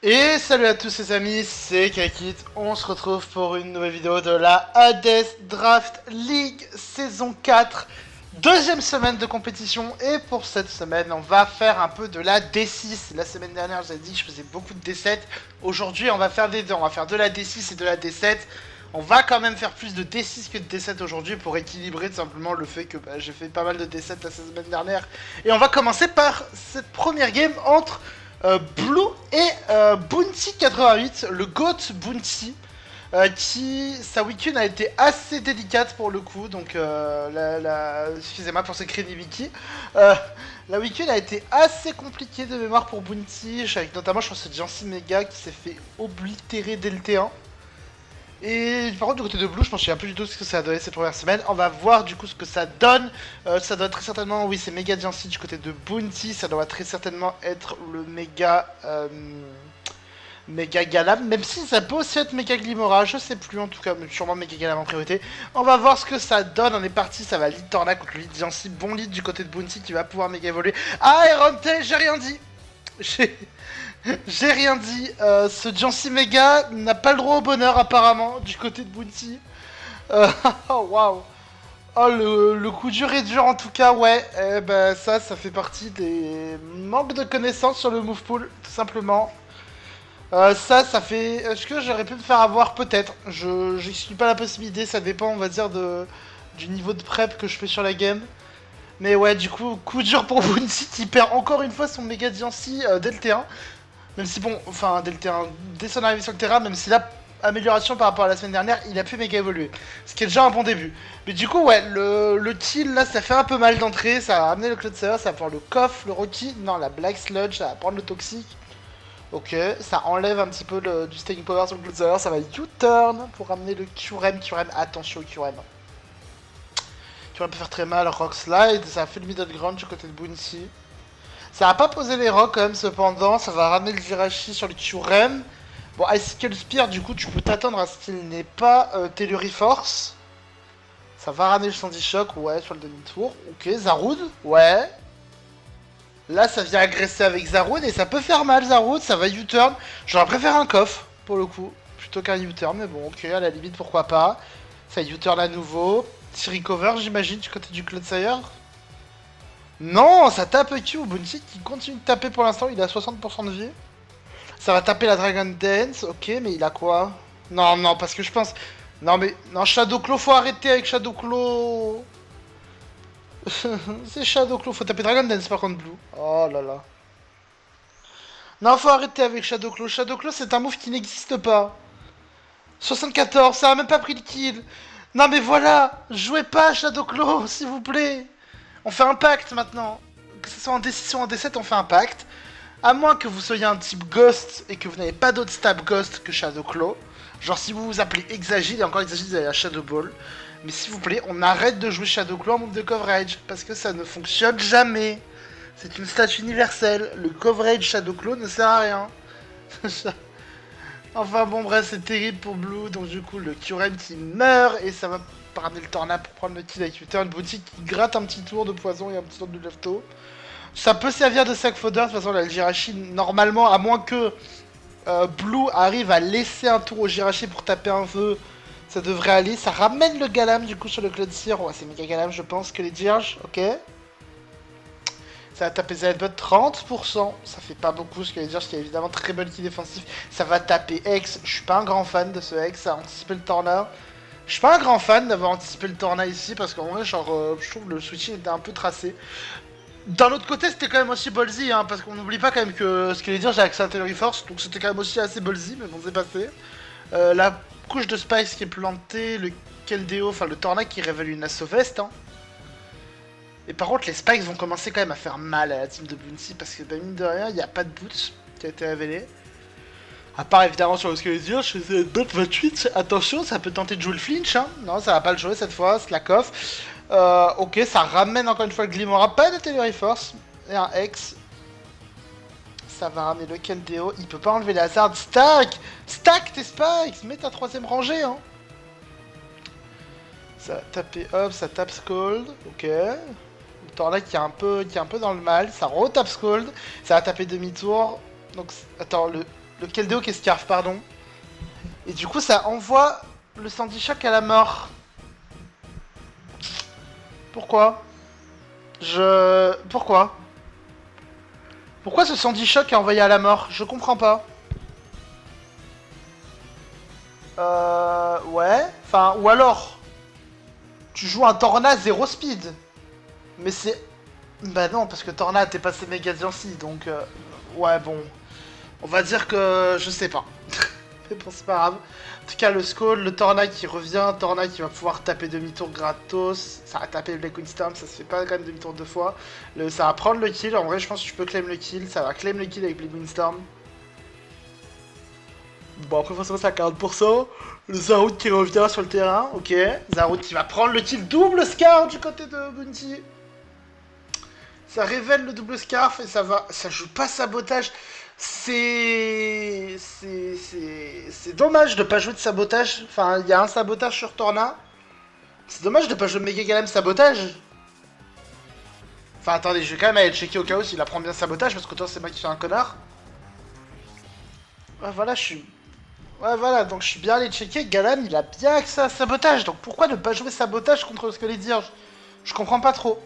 Et salut à tous les amis, c'est Kakit, on se retrouve pour une nouvelle vidéo de la Hades Draft League saison 4. Deuxième semaine de compétition et pour cette semaine on va faire un peu de la D6. La semaine dernière j'ai dit que je faisais beaucoup de D7. Aujourd'hui on va faire des deux, on va faire de la D6 et de la D7. On va quand même faire plus de D6 que de D7 aujourd'hui pour équilibrer tout simplement le fait que j'ai fait pas mal de D7 la semaine dernière. Et on va commencer par cette première game entre Blue et Bounty 88, le GOAT Bounty, qui sa week-end a été assez délicate pour le coup, donc excusez-moi pour ce crédit Wiki. La week-end a été assez compliquée de mémoire pour Bounty, avec notamment je pense que c'est Jancy Mega qui s'est fait oblitérer dès le T1. Et par contre du côté de Blue, je pense qu'il y a un peu du tout ce que ça a donné ces premières semaines. On va voir du coup ce que ça donne. Ça doit très certainement, oui c'est Mega Jancy du côté de Bounty. Ça doit très certainement être le Méga Galam. Même si ça peut aussi être Méga Glimora, je sais plus en tout cas, mais sûrement Méga Galam en priorité. On va voir ce que ça donne. On est parti, ça va lead Torna contre le lead Jancy. Bon lead du côté de Bounty qui va pouvoir méga évoluer. Ah Iron Tail, j'ai rien dit. J'ai rien dit, ce Jancy Mega n'a pas le droit au bonheur apparemment du côté de Bounty. Oh waouh. Oh le coup dur est dur en tout cas, ouais. Ça fait partie des manques de connaissances sur le move pool, tout simplement. Ça fait... Est-ce que j'aurais pu me faire avoir? Peut-être. J'exclus pas la possibilité, ça dépend on va dire du niveau de prep que je fais sur la game. Mais ouais, du coup dur pour Bounty qui perd encore une fois son méga Jancy dès le T1. Même si bon, enfin dès son arrivée sur le terrain, même si la amélioration par rapport à la semaine dernière, il a pu méga évoluer. Ce qui est déjà un bon début. Mais du coup, ouais, le kill là, ça fait un peu mal d'entrée. Ça va amener le Cloud Saver, ça va prendre le coffre, le Rocky, non, la Black Sludge, ça va prendre le Toxic. Ok, ça enlève un petit peu du staying power sur le Cloud Saver, ça va U-turn pour ramener le Qrem. Attention au Qrem. Qrem peut faire très mal, Rock Slide, ça a fait le middle ground du côté de Bounty. Ça va pas poser les rocks quand même cependant, ça va ramener le Jirachi sur le Qrem. Bon, Icicle Spear, du coup, tu peux t'attendre à ce qu'il n'ait pas Telluri Force. Ça va ramener le Sandy Shock, ouais, sur le demi-tour. Ok, Zaroud, ouais. Là, ça vient agresser avec Zaroud et ça peut faire mal, Zaroud, ça va U-turn. J'aurais préféré un coffre, pour le coup, plutôt qu'un U-turn, mais bon, ok, à la limite, pourquoi pas. Ça U-turn à nouveau. Petit recover, j'imagine, du côté du Cloudsire. Non, ça tape Q, Bounty qui continue de taper pour l'instant, il a 60% de vie. Ça va taper la Dragon Dance, ok, mais il a quoi? Non, non, parce que je pense... Non, mais... Non, Shadowclaw, faut arrêter avec Shadowclaw. C'est Shadowclaw, faut taper Dragon Dance par contre, Blue. Oh là là. Non, faut arrêter avec Shadowclaw. Shadowclaw, c'est un move qui n'existe pas. 74, ça a même pas pris le kill. Non, mais voilà, jouez pas Shadowclaw, s'il vous plaît. On fait un pacte maintenant. Que ce soit en D6 ou en D7, on fait un pacte. À moins que vous soyez un type Ghost et que vous n'avez pas d'autre stab Ghost que Shadowclaw. Genre si vous vous appelez Exagile, et encore Exagile vous avez la Shadow Ball. Mais s'il vous plaît, on arrête de jouer Shadowclaw en move de coverage. Parce que ça ne fonctionne jamais. C'est une stat universelle. Le coverage Shadowclaw ne sert à rien. Enfin bon bref, c'est terrible pour Blue. Donc du coup le Qrem qui meurt. Et ça va ramener le Tornade pour prendre le kill avec Uther. Une boutique qui gratte un petit tour de poison et un petit tour de lefto. Ça peut servir de sac fodder, de toute façon la Jirachi normalement, à moins que Blue arrive à laisser un tour au Jirachi pour taper un feu, ça devrait aller. Ça ramène le Galam du coup sur le Cloud Seer. Ouais, c'est méga Galam je pense que les Dirge, ok. Ça va taper Zedbot 30%, ça fait pas beaucoup ce que les Dirge qui est évidemment très bon qui défensif. Ça va taper Hex, je suis pas un grand fan de ce Hex, ça a anticipé le Torna. Je suis pas un grand fan d'avoir anticipé le Torna ici parce qu'en vrai genre je trouve le switching était un peu tracé. D'un autre côté, c'était quand même aussi ballsy, hein, parce qu'on n'oublie pas quand même que ce qu'il allait dire, j'ai accès à Telluri Force, donc c'était quand même aussi assez ballsy, mais bon, c'est passé. La couche de Spice qui est plantée, le Keldeo, enfin le Tornade qui révèle une Assovest, hein. Et par contre, les Spikes vont commencer quand même à faire mal à la team de Bounty, parce que, bah, mine de rien, il n'y a pas de boots qui a été révélé. À part évidemment sur le Skeletor, je faisais bot 28, attention, ça peut tenter de jouer le flinch, hein. Non, ça va pas le jouer cette fois, slack off. Ok, ça ramène encore une fois le Glimora, pas de Telluri Force, et un Hex. Ça va ramener le Keldeo, il peut pas enlever les hazards. Stack tes spikes, mets ta troisième rangée, hein. Ça va taper up, ça tape Scold, ok. Le Tornade qui est un peu dans le mal, ça retape Scold, ça va taper demi-tour. Donc, attends, Le Keldeo qui est Scarf, pardon. Et du coup, ça envoie le Sandy Shock à la mort. Pourquoi? Pourquoi? Pourquoi ce Sandy Shock est envoyé à la mort? Je comprends pas. Ouais. Enfin, ou alors... Tu joues un Torna 0 speed. Mais c'est... Bah non, parce que Torna t'es passé méga Jancy, donc... Ouais, bon... On va dire que... Je sais pas. Mais bon, c'est pas grave. En tout cas, le Skull, le Torna qui revient, Torna qui va pouvoir taper demi-tour gratos. Ça va taper Black Windstorm, ça se fait pas quand même demi-tour deux fois. Ça va prendre le kill, en vrai je pense que tu peux claim le kill. Ça va claim le kill avec Black Windstorm. Bon, après forcément c'est à 40%. Le Zaroud qui revient sur le terrain, ok. Zaroud qui va prendre le kill double Scar du côté de Bounty. Ça révèle le double Scarf et ça va... Ça joue pas sabotage. C'est dommage de pas jouer de sabotage. Enfin, il y a un sabotage sur Torna. C'est dommage de pas jouer de Mega Golem sabotage. Enfin, attendez, je vais quand même aller checker au cas où s'il apprend bien sabotage, parce que toi, c'est moi qui fais un connard. Ouais, voilà, je suis... Ouais, voilà, donc je suis bien allé checker. Galam, il a bien accès à sabotage. Donc pourquoi ne pas jouer sabotage contre le squelette dirge? Je comprends pas trop.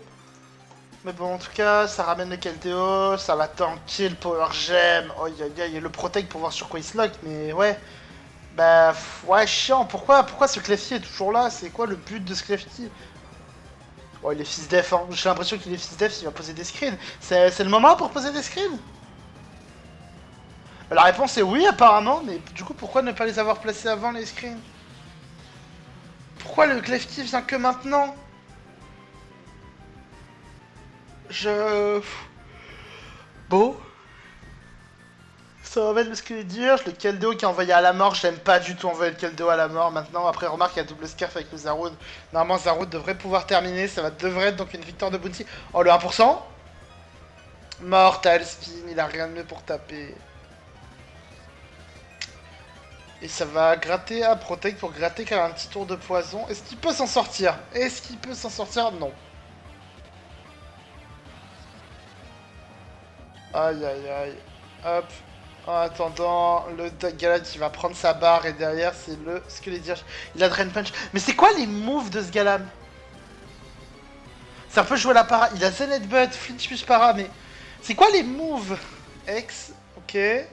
Mais bon, en tout cas, ça ramène le Keldeo, ça va tanker le Power Gem. Oh, il y a le Protect pour voir sur quoi il se lock, mais ouais. Bah, ouais, chiant. Pourquoi ce Clefty est toujours là? C'est quoi le but de ce Clefty? Oh, il est fils def, hein. J'ai l'impression qu'il est fils def, il va poser des screens. C'est le moment pour poser des screens? La réponse est oui, apparemment, mais du coup, pourquoi ne pas les avoir placés avant les screens? Pourquoi le Clefty vient que maintenant? Bon. Ça va mettre le squelette dirge, le Keldeo qui est envoyé à la mort, j'aime pas du tout envoyer le Keldeo à la mort maintenant. Après, remarque, il y a double scarf avec le Zaroud. Normalement, Zaroud devrait pouvoir terminer, devrait être donc une victoire de Bounty. Oh, le 1%. Mortal Spin, il a rien de mieux pour taper. Et ça va gratter à Protect pour gratter quand même un petit tour de poison. Est-ce qu'il peut s'en sortir? Est-ce qu'il peut s'en sortir? Non. Aïe aïe aïe. Hop. En attendant, le Galan qui va prendre sa barre et derrière c'est le Squelette Dirge. Il a Drain Punch. Mais c'est quoi les moves de ce Galam? Ça peut jouer la para. Il a Zen Headbutt, Flinch plus para, mais c'est quoi les moves? X, ok. Et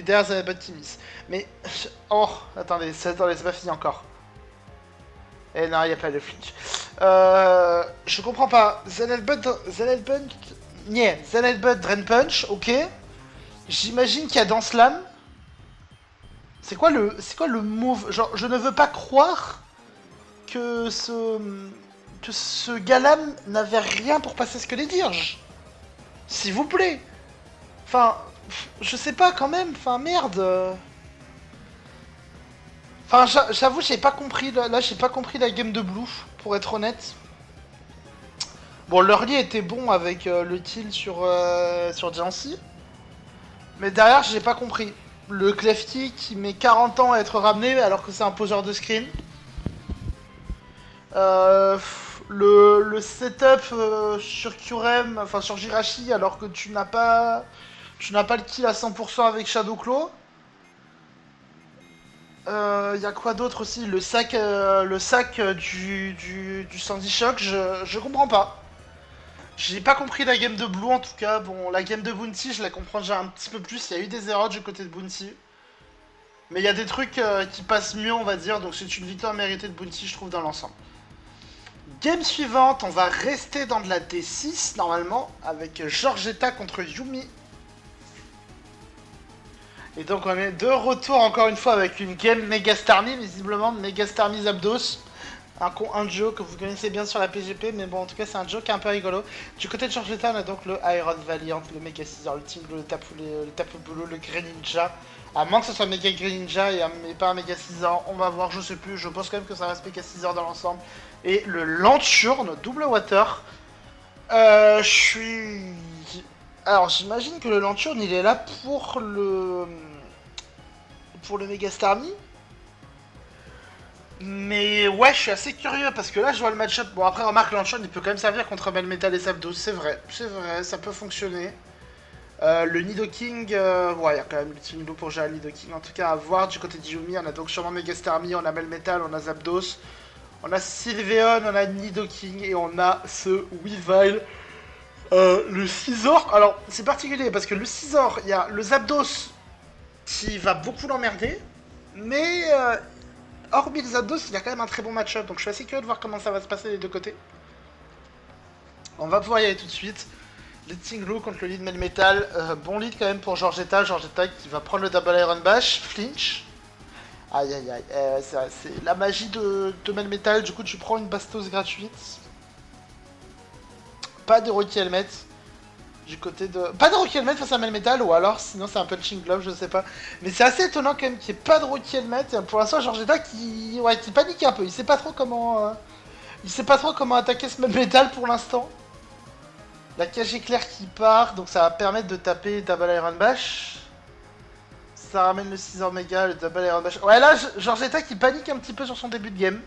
derrière Zen Headbutt qui miss. Mais. Oh, attendez, c'est pas fini encore. Eh non, il n'y a pas de flinch. Je comprends pas. Zen Headbutt. Yeah, Zen Headbutt, Drain Punch, ok. J'imagine qu'il y a dans Slam. C'est quoi le move? Genre, je ne veux pas croire que ce Galam n'avait rien pour passer ce que les dirges. S'il vous plaît. Enfin, je sais pas quand même. Enfin, merde. Enfin, j'avoue, j'ai pas compris. Là, j'ai pas compris la game de Blue, pour être honnête. Bon, l'early était bon avec le kill sur Jancy. Mais derrière, j'ai pas compris. Le Clefty qui met 40 ans à être ramené alors que c'est un poseur de screen. Le setup sur Kurem, enfin sur Jirachi alors que tu n'as pas le kill à 100% avec Shadow Claw. Y a quoi d'autre aussi? Le sac du Sandy Shock, je comprends pas. J'ai pas compris la game de Blue en tout cas. Bon, la game de Bounty, je la comprends déjà un petit peu plus. Il y a eu des erreurs du côté de Bounty. Mais il y a des trucs qui passent mieux, on va dire. Donc c'est une victoire méritée de Bounty, je trouve, dans l'ensemble. Game suivante, on va rester dans de la D6 normalement. Avec Georgetta contre Yumi. Et donc on est de retour encore une fois avec une game Mega Starmie, visiblement. Mega Starmie Zapdos. Un joke que vous connaissez bien sur la PGP, mais bon, en tout cas, c'est un joke un peu rigolo. Du côté de Georgetta, on a donc le Iron Valiant, le Mega Scissor, le Tingle, le Tapu Bulu, le Grey Ninja. À moins que ce soit Mega Grey Ninja et pas un Mega Scissor, on va voir, je sais plus. Je pense quand même que ça reste Mega Scissor dans l'ensemble. Et le Lanturne, double water. Je suis. Alors, j'imagine que le Lanturne, il est là pour le Mega Starmie. Mais ouais, je suis assez curieux parce que là je vois le match-up. Bon, après, remarque, Lanchon il peut quand même servir contre Melmetal et Zapdos, c'est vrai, ça peut fonctionner. Le Nidoking, ouais, il y a quand même le Team Blue pour gérer le Nidoking. En tout cas, à voir du côté de Yumi, on a donc sûrement Megastarmie, on a Melmetal, on a Zapdos, on a Sylveon, on a Nidoking et on a ce Weavile. Le Scizor, alors c'est particulier parce que le Scizor, il y a le Zapdos qui va beaucoup l'emmerder, mais hormis le Zapdos, il y a quand même un très bon match-up, donc je suis assez curieux de voir comment ça va se passer des deux côtés. On va pouvoir y aller tout de suite. Lead Tinglu contre le lead Melmetal. Bon lead quand même pour Georgetta. Georgetta qui va prendre le double Iron Bash. Flinch. Aïe aïe aïe. C'est la magie de Melmetal. Du coup, tu prends une Bastos gratuite. Pas de Rocky Helmet. Du côté de. Pas de Rocky Helmet face à Melmetal. Ou alors, sinon, c'est un Punching Glove, je sais pas. Mais c'est assez étonnant quand même qu'il n'y ait pas de Rocky Helmet. Et pour l'instant, Georgetta qui. Ouais, qui panique un peu. Il sait pas trop comment. Il sait pas trop comment attaquer ce Melmetal pour l'instant. La cage éclair qui part, donc ça va permettre de taper Double Iron Bash. Ça ramène le 6 Omega, le Double Iron Bash. Ouais, là, Georgetta qui panique un petit peu sur son début de game.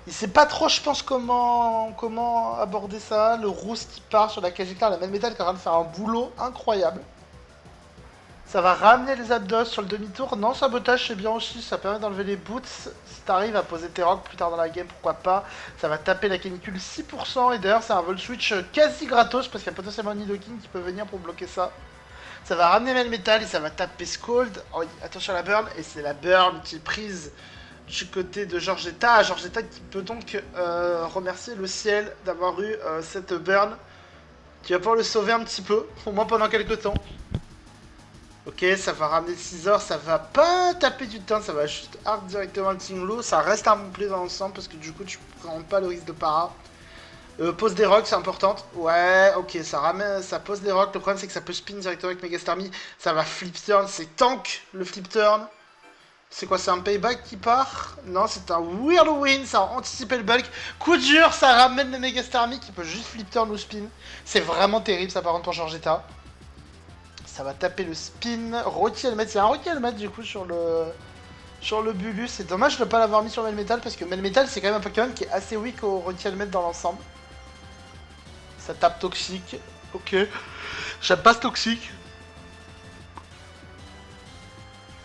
Il sait pas trop, je pense, comment aborder ça. Le Rousse qui part sur la cage éclair, la Melmetal qui est en train de faire un boulot incroyable. Ça va ramener les Zapdos sur le demi-tour. Non, sabotage c'est bien aussi, ça permet d'enlever les boots. Si t'arrives à poser tes rocks plus tard dans la game, pourquoi pas. Ça va taper la canicule 6%. Et d'ailleurs, c'est un Volt Switch quasi gratos parce qu'il y a potentiellement Nidoking qui peut venir pour bloquer ça. Ça va ramener Melmetal et ça va taper Scald. Oh, attention à la burn. Et c'est la burn qui est prise du côté de Georgetta. Georgetta qui peut donc remercier le ciel d'avoir eu cette burn qui va pouvoir le sauver un petit peu, au moins pendant quelques temps. Ok, ça va ramener 6 heures, ça va pas taper du temps, ça va juste hard directement le Tinglu. Ça reste un bon play dans l'ensemble parce que du coup tu prends pas le risque de para. Pose des rocks, c'est importante. Ouais, ok, ça ramène, ça pose des rocks. Le problème c'est que ça peut spin directement avec Megastarmie. Ça va flip turn, c'est tank le flip turn. C'est quoi, c'est un payback qui part? Non, c'est un whirlwind, ça a anticipé le bulk. Coup dur, ça ramène le Megastarmie qui peut juste flip turn ou spin. C'est vraiment terrible ça par contre pour Georgetta. Ça va taper le spin. Rocky Helmet, c'est un Rocky Helmet du coup sur le Bulu. C'est dommage de ne pas l'avoir mis sur Melmetal parce que Melmetal c'est quand même un Pokémon qui est assez weak au Rocky Helmet dans l'ensemble. Ça tape toxique. Ok. J'aime pas ce toxique.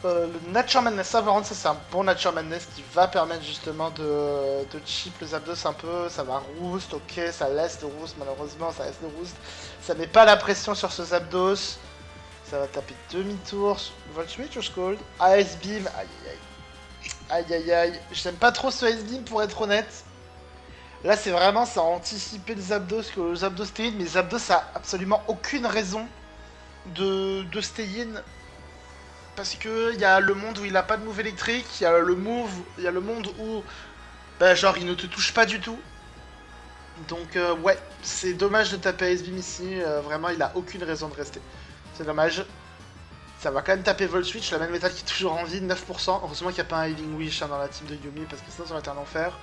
Le Nature Madness, ça par contre ça c'est un bon Nature Madness qui va permettre justement de chip le Zapdos un peu. Ça va roost, ok, ça laisse le roost malheureusement, ça laisse le roost. Ça met pas la pression sur ce Zapdos. Ça va taper demi-tour. Volt Switch ou Scald? Ice Beam. Aïe aïe aïe. Aïe aïe aïe. J'aime pas trop ce Ice Beam pour être honnête. Là c'est vraiment ça a anticipé le Zapdos que le Zapdos stay in. Mais Zapdos a absolument aucune raison de stay in. Parce que il y a le monde où il a pas de move électrique. Il y a le monde où bah, genre il ne te touche pas du tout. Donc ouais, c'est dommage de taper Ice Beam ici. Vraiment il a aucune raison de rester. C'est dommage. Ça va quand même taper Volt Switch, la même métal qui est toujours en vie, 9%. Heureusement qu'il n'y a pas un Healing Wish hein, dans la team de Yumi, parce que sinon ça aurait été un enfer.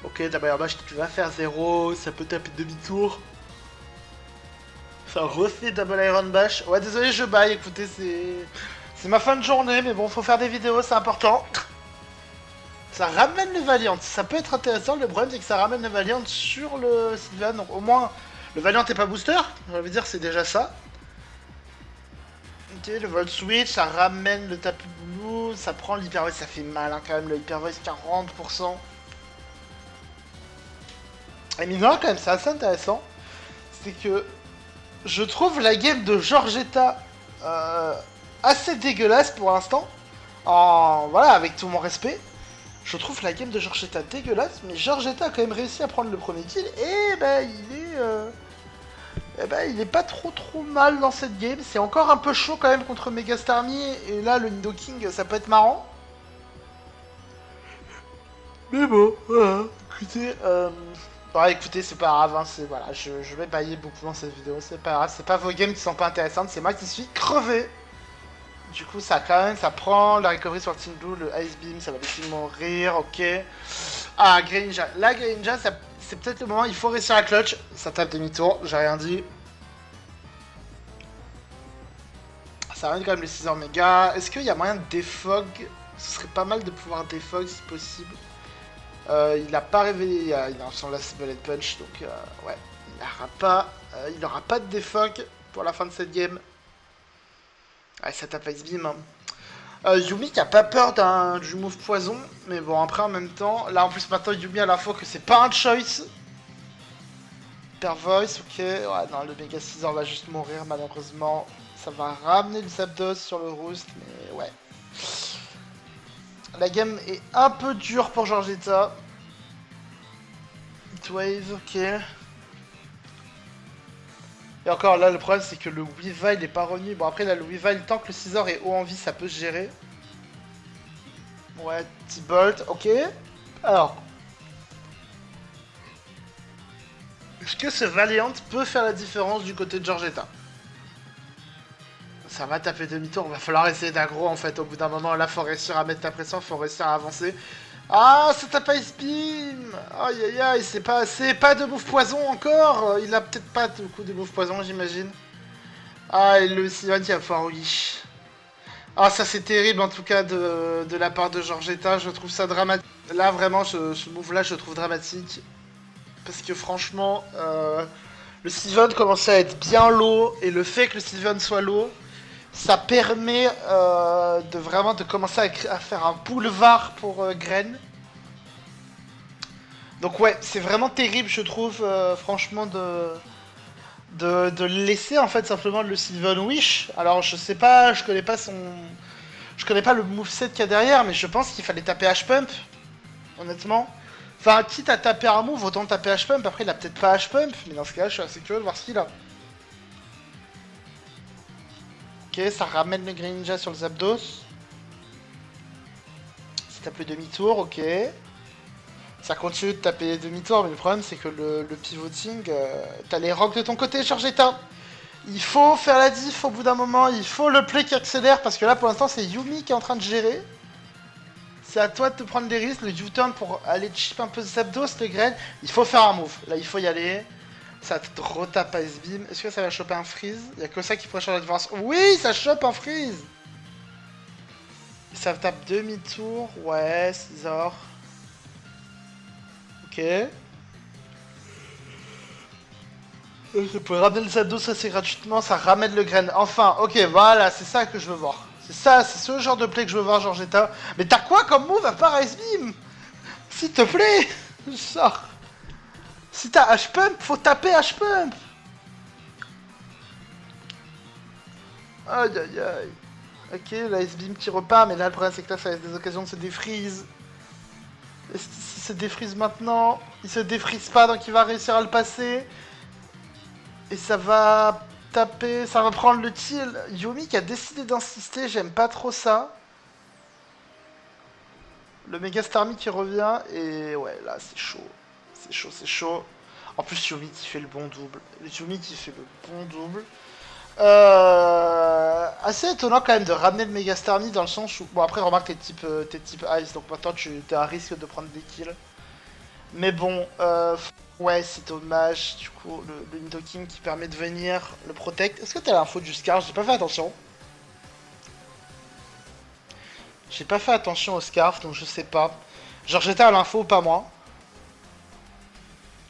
Ok, d'abord Bash qui va faire 0, ça peut taper demi-tour. Ça refait Double Iron Bash. Ouais, désolé, je baille, écoutez, c'est ma fin de journée, mais bon, faut faire des vidéos, c'est important. Ça ramène le Valiant, ça peut être intéressant, le problème c'est que ça ramène le Valiant sur le Sylveon, donc au moins, le Valiant est pas booster, je veux dire, c'est déjà ça. Ok, le Volt Switch, ça ramène le Tapu Bulu, ça prend l'Hyper Voice, ça fait mal hein, quand même, le Hyper Voice 40%. Et mine de rien, quand même, c'est assez intéressant. C'est que je trouve la game de Georgetta assez dégueulasse pour l'instant. Voilà, avec tout mon respect. Je trouve la game de Georgetta dégueulasse, mais Georgetta a quand même réussi à prendre le premier kill, et ben il est pas trop mal dans cette game. C'est encore un peu chaud quand même contre Megastarmie, et là le Nidoking ça peut être marrant. Mais bon, voilà. Écoutez, ouais, écoutez, c'est pas grave, hein, voilà, je vais bailler beaucoup dans cette vidéo, c'est pas grave, c'est pas vos games qui sont pas intéressantes, c'est moi qui suis crevé. Du coup, ça quand même, ça prend la recovery sur le Team Blue, le Ice Beam, ça va laisser mourir, ok. Ah, Greninja. Là, Greninja, c'est peut-être le moment, il faut réussir à clutch. Ça tape demi-tour, j'ai rien dit. Ça ramène quand même les 6 Omega. Est-ce qu'il y a moyen de défog? Ce serait pas mal de pouvoir défog si possible. Il a pas révélé, il a son last bullet punch, donc ouais, il n'aura pas de défog pour la fin de cette game. Ouais, ça tape Ice Beam. Hein. Yumi qui a pas peur du move poison, mais bon, après en même temps, là en plus maintenant Yumi à l'info que c'est pas un choice. Hyper Voice, ok. Ouais, non, le Mega Scissor va juste mourir malheureusement. Ça va ramener le Zapdos sur le Roost, mais ouais. La game est un peu dure pour Georgetta. Heatwave, ok. Et encore là, le problème c'est que le Weavile n'est pas revenu. Bon, après là, le Weavile, tant que le Scizor est haut en vie, ça peut se gérer. Ouais, T-Bolt, ok. Alors. Est-ce que ce Valiant peut faire la différence du côté de Georgetta? Ça va taper demi-tour, va falloir essayer d'aggro en fait. Au bout d'un moment, là, faut réussir à mettre la pression, faut réussir à avancer. Ah, ça tape Ice Beam. Aïe aïe aïe, c'est pas de move poison encore. Il a peut-être pas de coup de move poison, j'imagine. Ah, et le Sylvan qui va pouvoir oui. Ah, ça c'est terrible en tout cas de la part de Georgetta. Je trouve ça dramatique. Là, vraiment, ce move-là, je le trouve dramatique. Parce que franchement, le Sylvan commençait à être bien low. Et le fait que le Sylvan soit low, ça permet de vraiment de commencer à faire un boulevard pour Gren. Donc ouais, c'est vraiment terrible, je trouve, franchement, de laisser en fait simplement le Sylvan Wish. Alors je sais pas, je connais pas le moveset qu'il y a derrière, mais je pense qu'il fallait taper H-Pump, honnêtement. Enfin, quitte à taper un move, autant taper H-Pump, après il a peut-être pas H-Pump, mais dans ce cas-là, je suis assez curieux de voir ce qu'il a. Ok, ça ramène le Greninja sur le Zapdos. Ça tape le demi-tour, ok. Ça continue de taper demi-tour, mais le problème c'est que le pivoting, t'as les rocks de ton côté, Georgetta. Il faut faire la diff au bout d'un moment, il faut le play qui accélère, parce que là pour l'instant c'est Yumi qui est en train de gérer. C'est à toi de te prendre des risques, le U-turn pour aller chip un peu Zapdos, le Gren. Il faut faire un move, là il faut y aller. Ça te retape Ice Beam. Est-ce que ça va choper un freeze? Il y a que ça qui pourrait changer la différence. Oui, ça chope un freeze. Ça tape demi-tour. Ouais, Scizor. Ok. Je peux ramener le Zapdos assez gratuitement. Ça ramène le Gren. Enfin, ok, voilà, c'est ça que je veux voir. C'est ça, c'est ce genre de play que je veux voir, Georgetta. Mais t'as quoi comme move à part Ice Beam? S'il te plaît. Genre. Si t'as H-Pump, faut taper H-Pump. Aïe aïe aïe. Ok, la S-Beam qui repart, mais là le problème c'est que là ça laisse des occasions de se défreeze. Est-ce qu'il se défreeze maintenant? Il se défreeze pas, donc il va réussir à le passer. Et ça va taper, ça va prendre le kill. Yumi qui a décidé d'insister, j'aime pas trop ça. Le Mega Starmie qui revient, et ouais, là c'est chaud. C'est chaud, c'est chaud. En plus Yumi qui fait le bon double. Yumi qui fait le bon double. Assez étonnant quand même de ramener le Mega Starmie dans le sens où... Bon après remarque t'es type Ice, donc maintenant tu as un risque de prendre des kills. Mais bon, ouais c'est dommage, du coup le Nidoking qui permet de venir le protect. Est-ce que t'as l'info du Scarf? J'ai pas fait attention. J'ai pas fait attention au Scarf, donc je sais pas. Genre j'étais à l'info ou pas moi.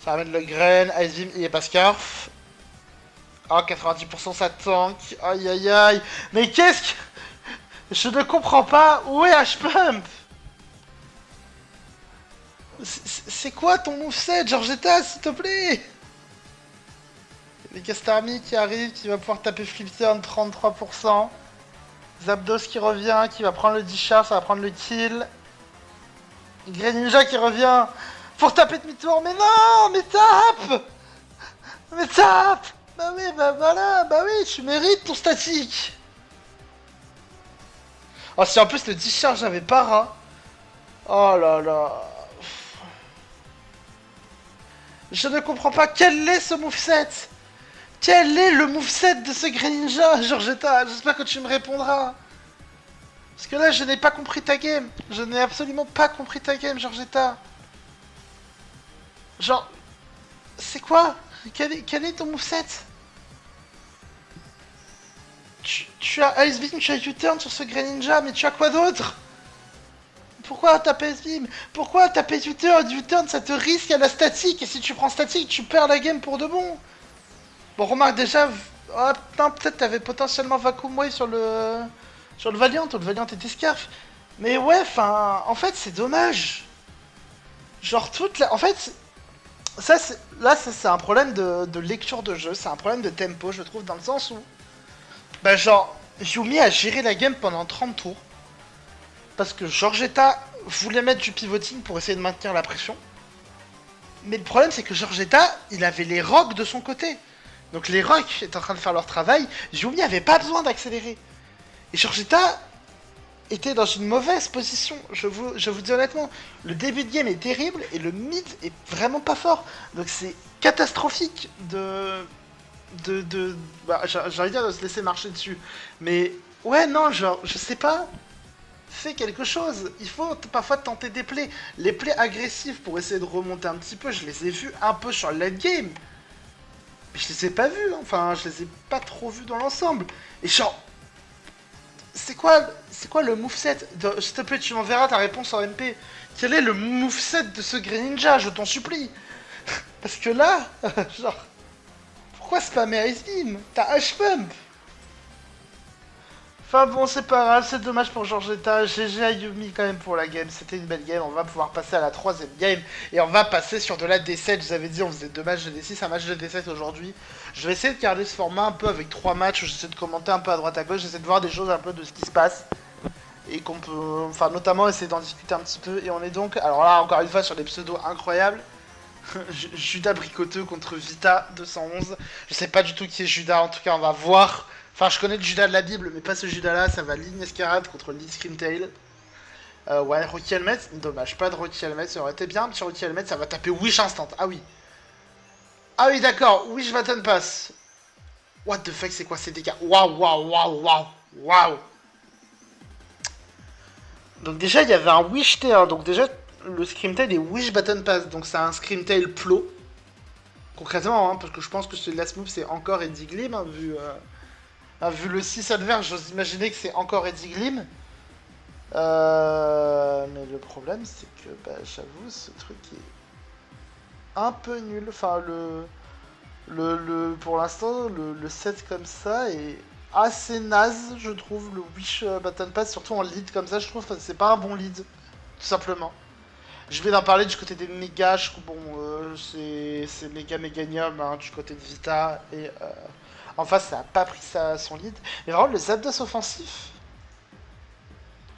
Ça ramène le Grain, Ice Beam, il n'y a pas Scarf. Ah, 90% ça tank. Aïe aïe aïe. Mais qu'est-ce que... Je ne comprends pas. Où est H-Pump? C'est quoi ton moveset, Georgetta, s'il te plaît? Les Castarmi qui arrive, qui va pouvoir taper Flip Turn 33%. Zapdos qui revient, qui va prendre le discharge, ça va prendre le kill. Greninja qui revient pour taper demi-tour. Mais non, mais tape. Mais tape. Bah oui, bah voilà, bah oui, tu mérites ton statique. Oh, si en plus le discharge avait pas rat. Oh là là. Je ne comprends pas, quel est ce moveset? Quel est le moveset de ce Greninja, Georgetta? J'espère que tu me répondras. Parce que là, je n'ai pas compris ta game. Je n'ai absolument pas compris ta game, Georgetta. Genre... C'est quoi? Quel est ton moveset? Tu as Ice Beam, tu as U-Turn sur ce Greninja, mais tu as quoi d'autre? Pourquoi taper Ice Beam? Pourquoi taper U-Turn? U-Turn, ça te risque à la statique, et si tu prends statique, tu perds la game pour de bon. Bon, remarque déjà, Oh putain, peut-être t'avais potentiellement Vacuum Wave sur le Valiant, ou le Valiant était Scarf. Mais ouais, enfin, en fait, c'est dommage. Genre, toute la. En fait, là, ça, c'est un problème de lecture de jeu, c'est un problème de tempo, je trouve, dans le sens où. Bah, genre, Yumi a géré la game pendant 30 tours. Parce que Georgetta voulait mettre du pivoting pour essayer de maintenir la pression. Mais le problème, c'est que Georgetta, il avait les rocks de son côté. Donc les rocks étaient en train de faire leur travail, Yumi avait pas besoin d'accélérer. Et Georgetta était dans une mauvaise position. Je vous dis honnêtement, le début de game est terrible et le mid est vraiment pas fort. Donc c'est catastrophique bah, j'ai envie de dire de se laisser marcher dessus. Mais ouais, non, genre, je sais pas. Fais quelque chose. Il faut parfois tenter des plays. Les plays agressifs pour essayer de remonter un petit peu, je les ai vus un peu sur le late game. Mais je les ai pas vus, hein. Enfin, je les ai pas trop vus dans l'ensemble. Et genre, c'est quoi le moveset s'il te plaît, tu m'enverras ta réponse en MP. Quel est le moveset de ce Greninja, je t'en supplie. Parce que là, genre, pourquoi spammer Ice Beam? T'as H-Pump. Enfin bon, c'est pas grave, c'est dommage pour Georgetta. GG à Yumi quand même pour la game, c'était une belle game. On va pouvoir passer à la troisième game et on va passer sur de la D7. Je vous avais dit, on faisait 2 matchs de D6, un match de D7 aujourd'hui. Je vais essayer de garder ce format un peu avec 3 matchs où j'essaie de commenter un peu à droite à gauche, j'essaie de voir des choses un peu de ce qui se passe. Et qu'on peut, enfin notamment essayer d'en discuter un petit peu. Et on est donc, alors là encore une fois sur des pseudos incroyables. Judas Bricoteux contre Vita 211. Je sais pas du tout qui est Judas, en tout cas on va voir. Enfin, je connais le Judas de la Bible, mais pas ce Judas-là. Ça va Ligne Escarade contre Lee Screamtail. Ouais, Rocky Helmet. Dommage, pas de Rocky Helmet. Ça aurait été bien. Petit Rocky Helmet, ça va taper Wish Instant. Ah oui. Ah oui, d'accord. Wish Button Pass. What the fuck, c'est quoi ces dégâts? Waouh, waouh, waouh, waouh, waouh. Donc déjà, il y avait un Wish T1. Donc déjà, le Screamtail est Wish Button Pass. Donc c'est un Screamtail Plo. Concrètement, hein, parce que je pense que ce last move, c'est encore Eddie Glim, hein, vu le 6 adverse, j'ose imaginer que c'est encore Eddie Glim. Mais le problème, c'est que, bah, j'avoue, ce truc est un peu nul. Enfin, pour l'instant, le set comme ça est assez naze, je trouve. Le Wish Button Pass, surtout en lead comme ça, je trouve que c'est pas un bon lead, tout simplement. Je vais en parler du côté des méga, bon, c'est méga méganium hein, du côté de Vita, et en face ça a pas pris son lead. Mais vraiment le Zapdos offensif,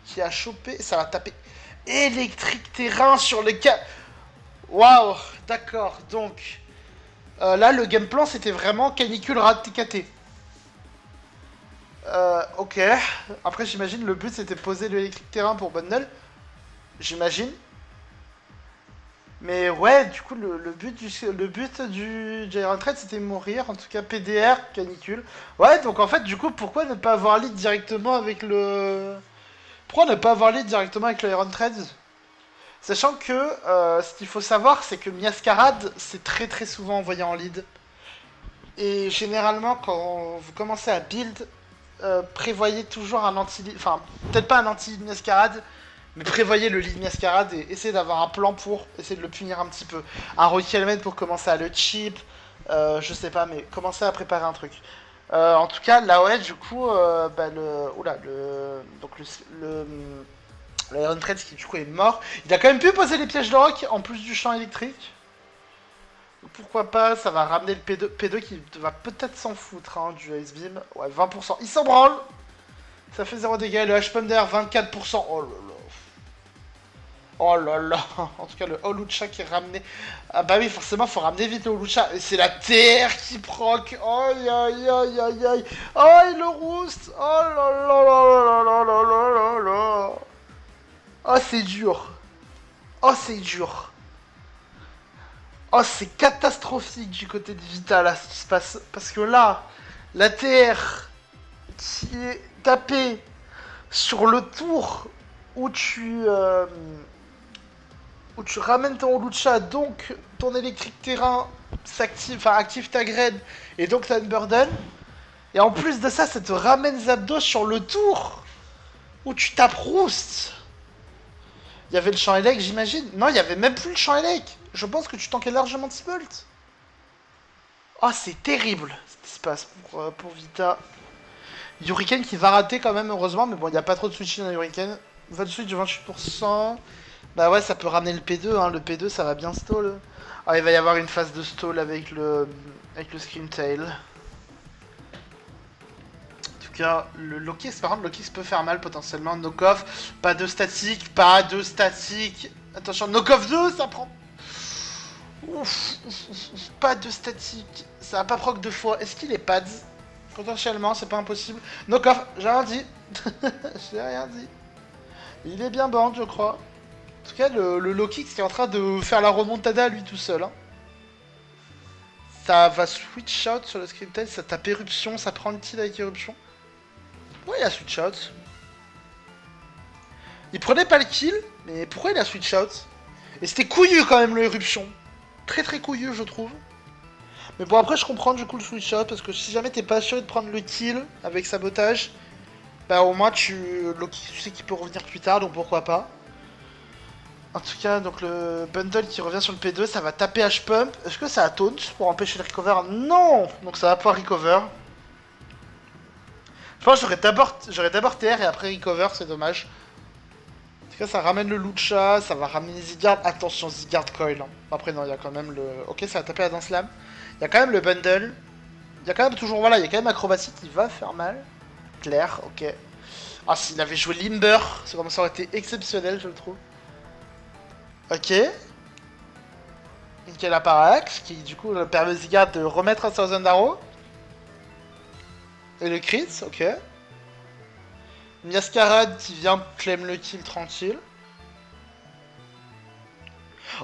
qui a chopé, ça va taper électrique terrain sur les cas. Waouh, d'accord, donc là le game plan c'était vraiment canicule rat TKT. Ok, après j'imagine le but c'était poser l'électrique terrain pour bundle, j'imagine. Mais ouais, du coup, le but du Giant Trade, c'était mourir. En tout cas, PDR, canicule. Ouais, donc en fait, du coup, pourquoi ne pas avoir lead directement avec le... Pourquoi ne pas avoir lead directement avec le Iron Trade? Sachant que ce qu'il faut savoir, c'est que Miascarade, c'est très très souvent envoyé en lead. Et généralement, quand vous commencez à build, prévoyez toujours un anti-lead... Enfin, peut-être pas un anti-Miascarade, mais prévoyez le lead Miascarade et essayez d'avoir un plan pour essayer de le punir un petit peu. Un Rocky Helmet pour commencer à le chip, je sais pas, mais commencez à préparer un truc. En tout cas, là ouais, du coup, bah le... Oula, le... Donc le Iron Trade qui du coup est mort. Il a quand même pu poser les pièges de rock en plus du champ électrique. Pourquoi pas, ça va ramener le P2 qui va peut-être s'en foutre hein, du Ice Beam. Ouais, 20%. Il s'en branle. Ça fait 0 dégâts. Le HP d'air, 24%. Oh là là. Oh là là, en tout cas le Holucha qui est ramené. Ah bah oui, forcément, faut ramener vite le Holucha. Et c'est la terre qui proc. Aïe aïe aïe aïe aïe. Aïe le rouste. Oh là là là là là là là là là. Oh c'est dur. Oh c'est dur. Oh c'est catastrophique du côté de Vita là ce qui se passe. Parce que là, la terre qui est tapée sur le tour où tu ramènes ton Lucha, donc ton électrique terrain s'active, enfin active ta graine, et donc t'as une burden. Et en plus de ça, ça te ramène Zapdos sur le tour où tu tapes Roost. Il y avait le champ élec, j'imagine. Non, il y avait même plus le champ élec. Je pense que tu tankais largement T-Bolt. Oh, c'est terrible ce qui se passe pour Vita. Hurricane qui va rater quand même, heureusement, mais bon, il n'y a pas trop de switching dans Hurricane. Vote switch de 28%. Bah ouais, ça peut ramener le P2, hein. Le P2, ça va bien stall. Ah, il va y avoir une phase de stall avec le Screamtail. En tout cas, le Lokix, par contre, le Lokix peut faire mal potentiellement. Knock-off, pas de statique, pas de statique. Attention, knock-off 2, ça prend. Ouf, pas de statique. Ça va pas proc deux fois. Est-ce qu'il est pads? Potentiellement, c'est pas impossible. Knock-off, j'ai rien dit. J'ai rien dit. Il est bien band, je crois. En tout cas, le Lokix qui est en train de faire la remontada lui tout seul. Hein. Ça va switch out sur le Screamtail, ça tape éruption, ça prend le kill avec éruption. Ouais, il a switch out. Il prenait pas le kill, mais pourquoi il a switch out? Et c'était couillu quand même le éruption. Très très couillu, je trouve. Mais bon, après, je comprends du coup le switch out, parce que si jamais t'es pas sûr de prendre le kill avec sabotage, bah au moins tu sais qu'il peut revenir plus tard, donc pourquoi pas. En tout cas, donc le bundle qui revient sur le P2, ça va taper H-Pump. Est-ce que ça a taunt pour empêcher le recover? Non. Donc ça va pouvoir recover. Je pense que j'aurais d'abord TR et après recover, c'est dommage. En tout cas, ça ramène le Lucha, ça va ramener Zygarde. Attention, Zygarde coil. Hein. Après, non, il y a quand même le... Ok, ça va taper la Dance Lame. Il y a quand même le bundle. Il y a quand même toujours... Voilà, il y a quand même Acrobatie qui va faire mal. Claire, ok. Ah, s'il avait joué Limber, ça aurait été exceptionnel, je le trouve. Ok. Nickel Apparax, qui du coup permet aux Zygarde de remettre un Thousand Arrow. Et le crit, ok. Miascarade qui vient claim le kill tranquille.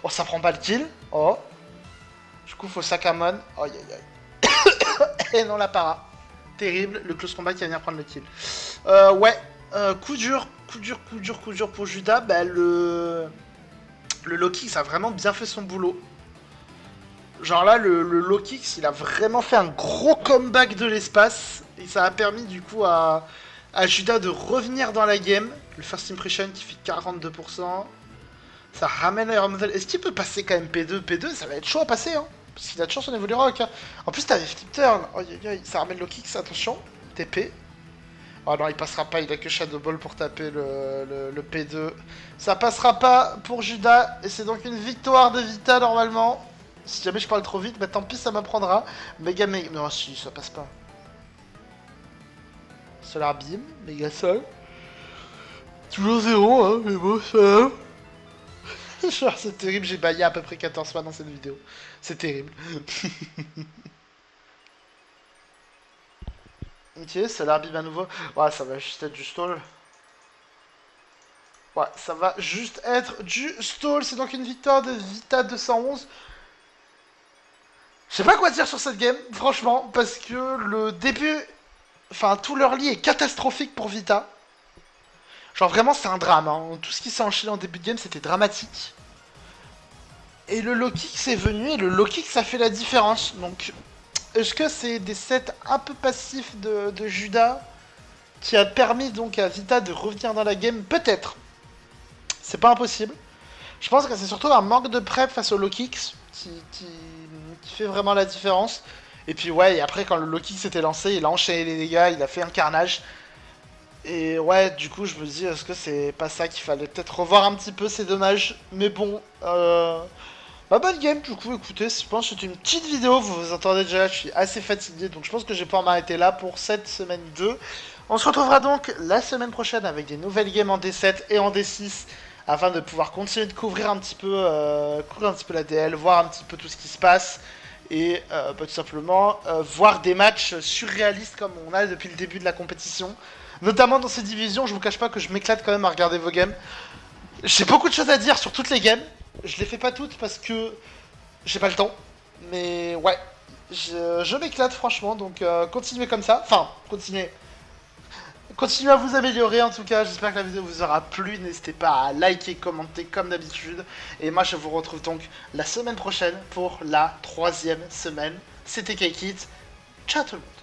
Oh, ça prend pas le kill. Oh. Du coup, faut Sakamon. Oh, aïe aïe aïe. Et non, la para. Terrible, le close combat qui va venir prendre le kill. Ouais. Coup dur pour Judas. Bah, le Lokix a vraiment bien fait son boulot. Genre là, le Lokix, il a vraiment fait un gros comeback de l'espace. Et ça a permis du coup à Judas de revenir dans la game. Le first impression qui fait 42%. Ça ramène Iron Model. Est-ce qu'il peut passer quand même P2? P2, ça va être chaud à passer, hein. Parce qu'il a de chance au niveau du rock. Hein. En plus, t'avais flip turn. Oh, ça ramène Lokix, attention. TP. Oh non, il passera pas, il a que Shadow Ball pour taper le P2. Ça passera pas pour Judas. Et c'est donc une victoire de Vita normalement. Si jamais je parle trop vite, bah tant pis, ça m'apprendra. Méga. Non, si, ça passe pas. Solar Beam, Méga Sol. Toujours 0, hein, mais bon, ça. Genre, c'est terrible, j'ai baillé à peu près 14 fois dans cette vidéo. C'est terrible. Ok, Solar Beam à nouveau. Ouais, ça va juste être du stall. Ouais, ça va juste être du stall. C'est donc une victoire de Vita 211. Je sais pas quoi dire sur cette game, franchement, parce que le début... Enfin, tout leur lit est catastrophique pour Vita. Genre vraiment, c'est un drame. Hein. Tout ce qui s'est enchaîné en début de game, c'était dramatique. Et le Lokix est venu, et le Lokix, ça fait la différence. Donc, est-ce que c'est des sets un peu passifs de Judas qui a permis donc à Vita de revenir dans la game? Peut-être. C'est pas impossible. Je pense que c'est surtout un manque de prep face au Lokix qui fait vraiment la différence. Et puis ouais, et après quand le Lokix s'était lancé, il a enchaîné les dégâts, il a fait un carnage. Et ouais, du coup je me dis, est-ce que c'est pas ça qu'il fallait peut-être revoir un petit peu, c'est dommage. Mais bon, bah bonne game du coup, écoutez, je pense que c'est une petite vidéo, vous vous entendez déjà, je suis assez fatigué. Donc je pense que je vais pouvoir m'arrêter là pour cette semaine 2. On se retrouvera donc la semaine prochaine avec des nouvelles games en D7 et en D6. Afin de pouvoir continuer de couvrir un petit peu la DL, voir un petit peu tout ce qui se passe. Et bah, tout simplement voir des matchs surréalistes comme on a depuis le début de la compétition. Notamment dans ces divisions, je vous cache pas que je m'éclate quand même à regarder vos games. J'ai beaucoup de choses à dire sur toutes les games. Je les fais pas toutes parce que j'ai pas le temps. Mais ouais, je m'éclate franchement, donc continuez comme ça. Enfin, continuez à vous améliorer en tout cas, j'espère que la vidéo vous aura plu, n'hésitez pas à liker, commenter comme d'habitude. Et moi je vous retrouve donc la semaine prochaine pour la 3e semaine. C'était Kaikit, ciao tout le monde.